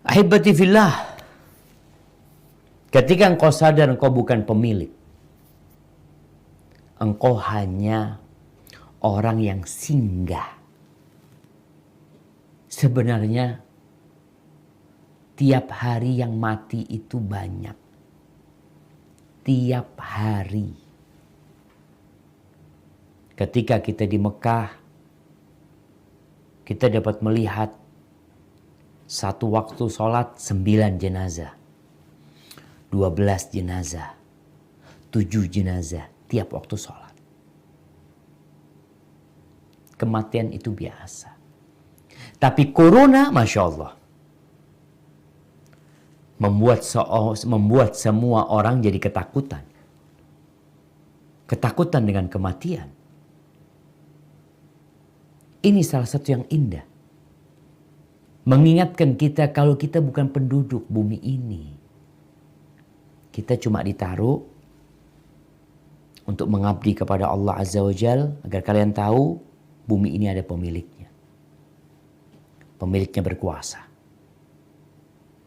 Ahibati fillah, ketika engkau sadar engkau bukan pemilik, engkau hanya orang yang singgah. Sebenarnya tiap hari yang mati itu banyak. Tiap hari. Ketika kita di Mekah, kita dapat melihat satu waktu sholat 9 jenazah, 12 jenazah, 7 jenazah tiap waktu sholat. Kematian itu biasa. Tapi corona, Masya Allah, membuat semua orang jadi ketakutan. Ketakutan dengan kematian. Ini salah satu yang indah. Mengingatkan kita kalau kita bukan penduduk bumi ini. Kita cuma ditaruh untuk mengabdi kepada Allah Azza wa Jal, agar kalian tahu bumi ini ada pemiliknya. Pemiliknya berkuasa.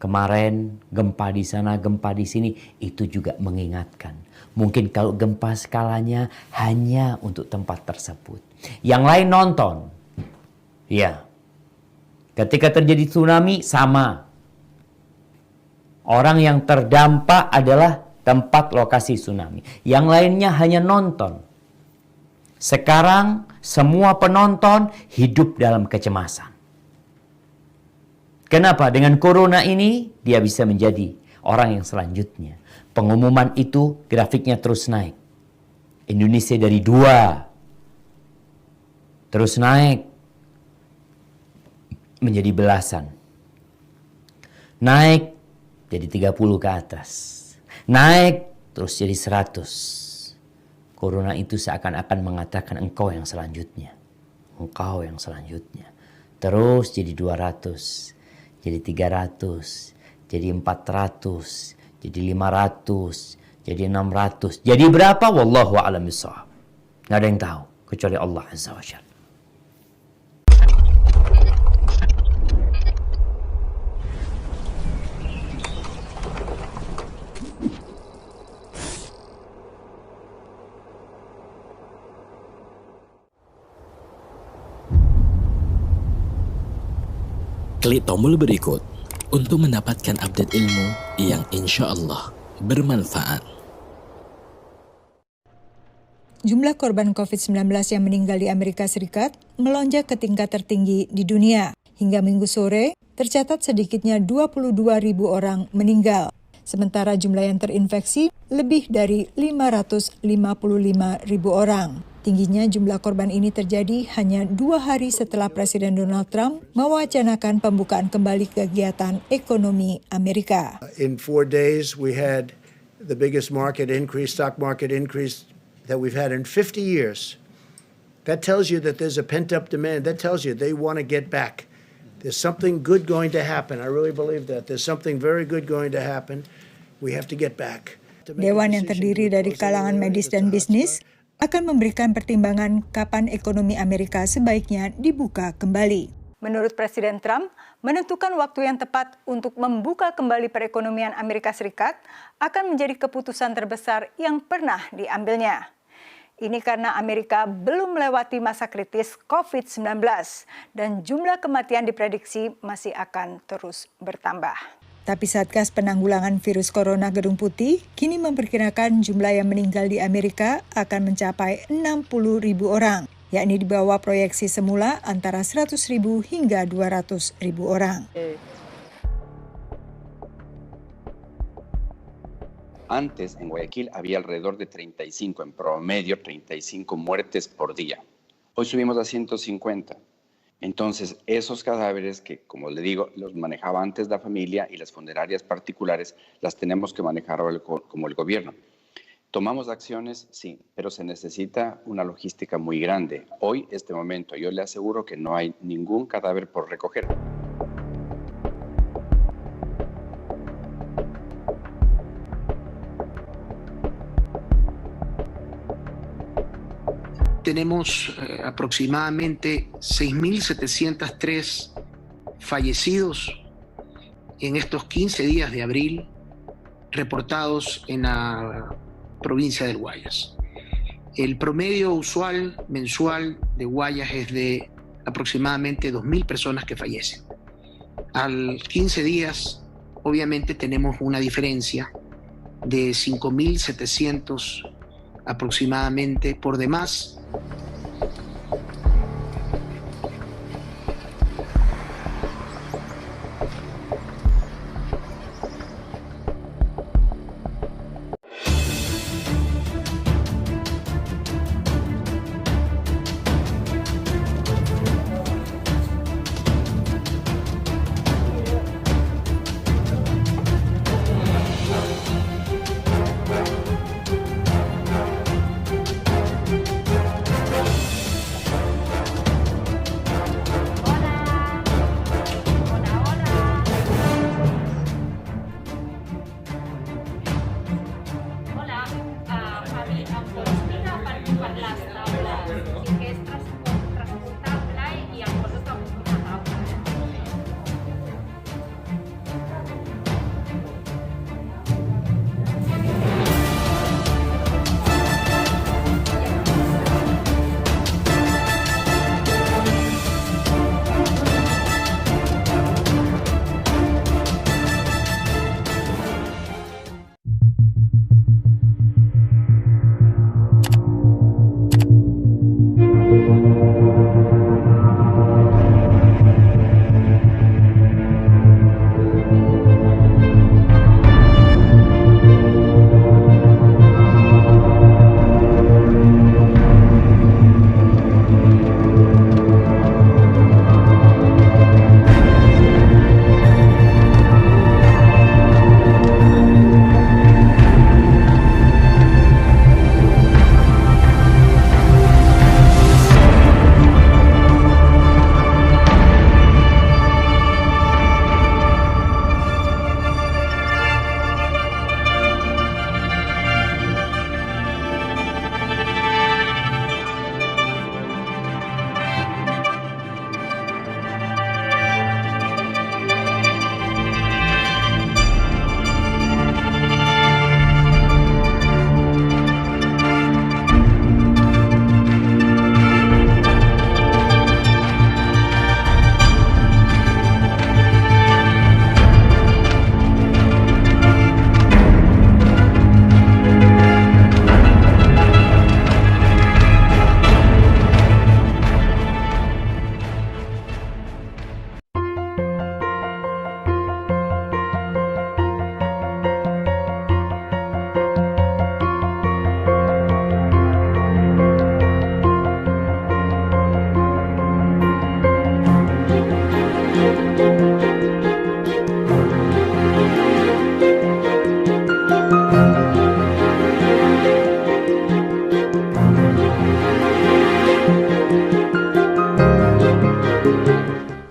Kemarin gempa di sana, gempa di sini, itu juga mengingatkan. Mungkin kalau gempa skalanya hanya untuk tempat tersebut. Yang lain nonton. Ya. Ketika terjadi tsunami, sama. Orang yang terdampak adalah tempat lokasi tsunami. Yang lainnya hanya nonton. Sekarang semua penonton hidup dalam kecemasan. Kenapa? Dengan corona ini dia bisa menjadi orang yang selanjutnya. Pengumuman itu grafiknya terus naik. Indonesia dari 2 terus naik menjadi belasan. Naik jadi 30 ke atas. Naik terus jadi 100. Corona itu seakan-akan mengatakan engkau yang selanjutnya. Engkau yang selanjutnya. Terus jadi 200. Jadi 300, jadi 400, jadi 500, jadi 600. Jadi berapa? Wallahu a'lam bishawab. Nggak ada yang tahu kecuali Allah Azza wa Jalla. Klik tombol berikut untuk mendapatkan update ilmu yang insya Allah bermanfaat. Jumlah korban COVID-19 yang meninggal di Amerika Serikat melonjak ke tingkat tertinggi di dunia. Hingga Minggu sore, tercatat sedikitnya 22.000 orang meninggal. Sementara jumlah yang terinfeksi lebih dari 555.000 orang. Tingginya jumlah korban ini terjadi hanya 2 hari setelah Presiden Donald Trump mewacanakan pembukaan kembali kegiatan ekonomi Amerika. In 4 days, we had the biggest stock market increase that we've had in 50 years. That tells you that there's a pent-up demand. That tells you they want to get back. There's something good going to happen. I really believe that. There's something very good going to happen. We have to get back. Dewan yang terdiri dari kalangan medis dan bisnis akan memberikan pertimbangan kapan ekonomi Amerika sebaiknya dibuka kembali. Menurut Presiden Trump, menentukan waktu yang tepat untuk membuka kembali perekonomian Amerika Serikat akan menjadi keputusan terbesar yang pernah diambilnya. Ini karena Amerika belum melewati masa kritis COVID-19 dan jumlah kematian diprediksi masih akan terus bertambah. Tapi Satgas Penanggulangan Virus Corona Gedung Putih kini memperkirakan jumlah yang meninggal di Amerika akan mencapai 60.000 orang, yakni di bawah proyeksi semula antara 100.000 hingga 200.000 orang. Antes en Guayaquil había alrededor de 35, en promedio 35 muertes por día. Hoy subimos a 150. Entonces, esos cadáveres que, como le digo, los manejaba antes la familia y las funerarias particulares, las tenemos que manejar como el gobierno. ¿Tomamos acciones? Sí, pero se necesita una logística muy grande. Hoy, este momento, yo le aseguro que no hay ningún cadáver por recoger. Tenemos aproximadamente 6.703 fallecidos en estos 15 días de abril reportados en la provincia del Guayas. El promedio usual mensual de Guayas es de aproximadamente 2.000 personas que fallecen. Al 15 días, obviamente tenemos una diferencia de 5.700 aproximadamente por demás.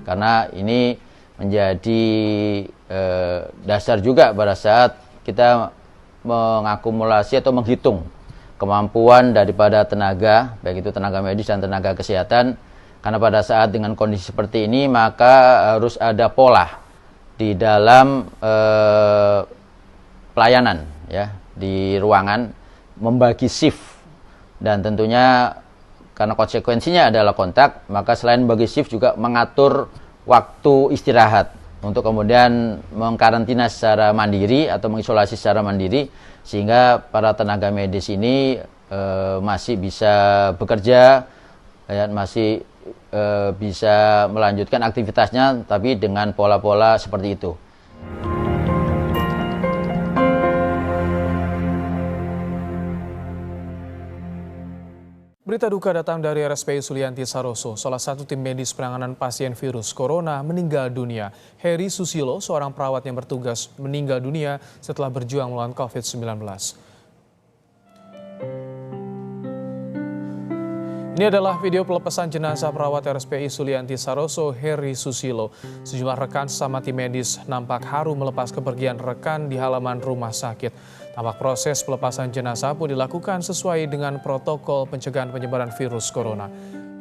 Karena ini menjadi dasar juga pada saat kita mengakumulasi atau menghitung kemampuan daripada tenaga, baik itu tenaga medis dan tenaga kesehatan. Karena pada saat dengan kondisi seperti ini, maka harus ada pola di dalam pelayanan, ya, di ruangan, membagi shift. Dan tentunya karena konsekuensinya adalah kontak, maka selain bagi shift juga mengatur waktu istirahat untuk kemudian mengkarantina secara mandiri atau mengisolasi secara mandiri, sehingga para tenaga medis ini masih bisa bekerja, ya, masih bisa melanjutkan aktivitasnya, tapi dengan pola-pola seperti itu. Berita duka datang dari RSPI Sulianti Saroso. Salah satu tim medis penanganan pasien virus corona meninggal dunia. Heri Susilo, seorang perawat yang bertugas, meninggal dunia setelah berjuang melawan COVID-19. Ini adalah video pelepasan jenazah perawat RSPI Sulianti Saroso, Heri Susilo. Sejumlah rekan sesama tim medis nampak haru melepas kepergian rekan di halaman rumah sakit. Tampak proses pelepasan jenazah pun dilakukan sesuai dengan protokol pencegahan penyebaran virus corona.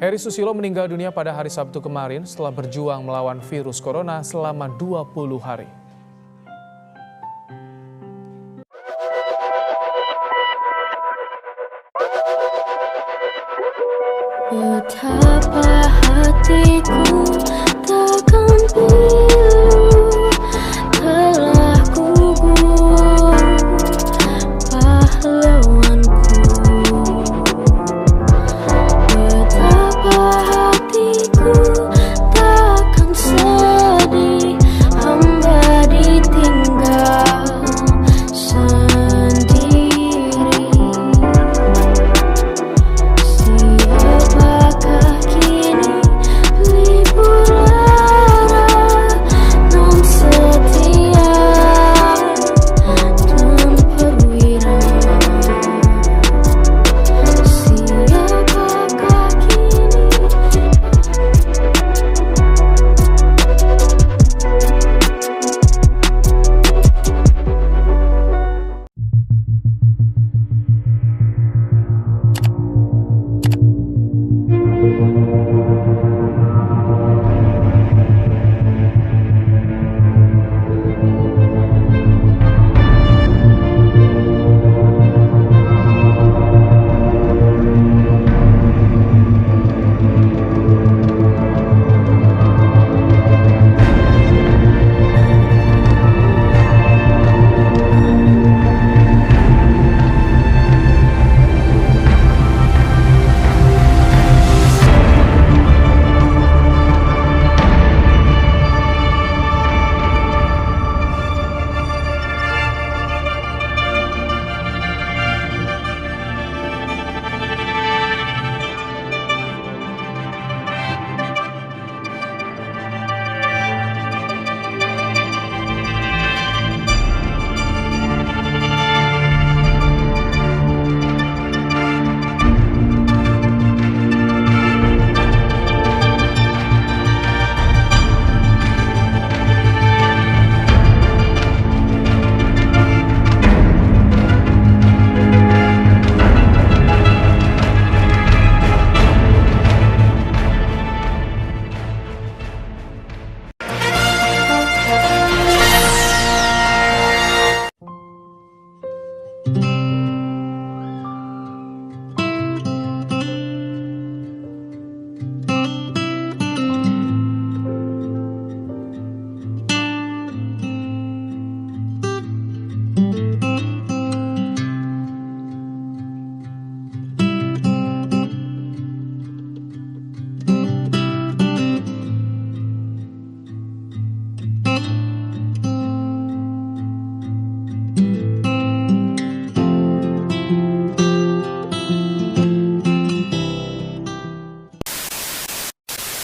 Heri Susilo meninggal dunia pada hari Sabtu kemarin setelah berjuang melawan virus corona selama 20 hari.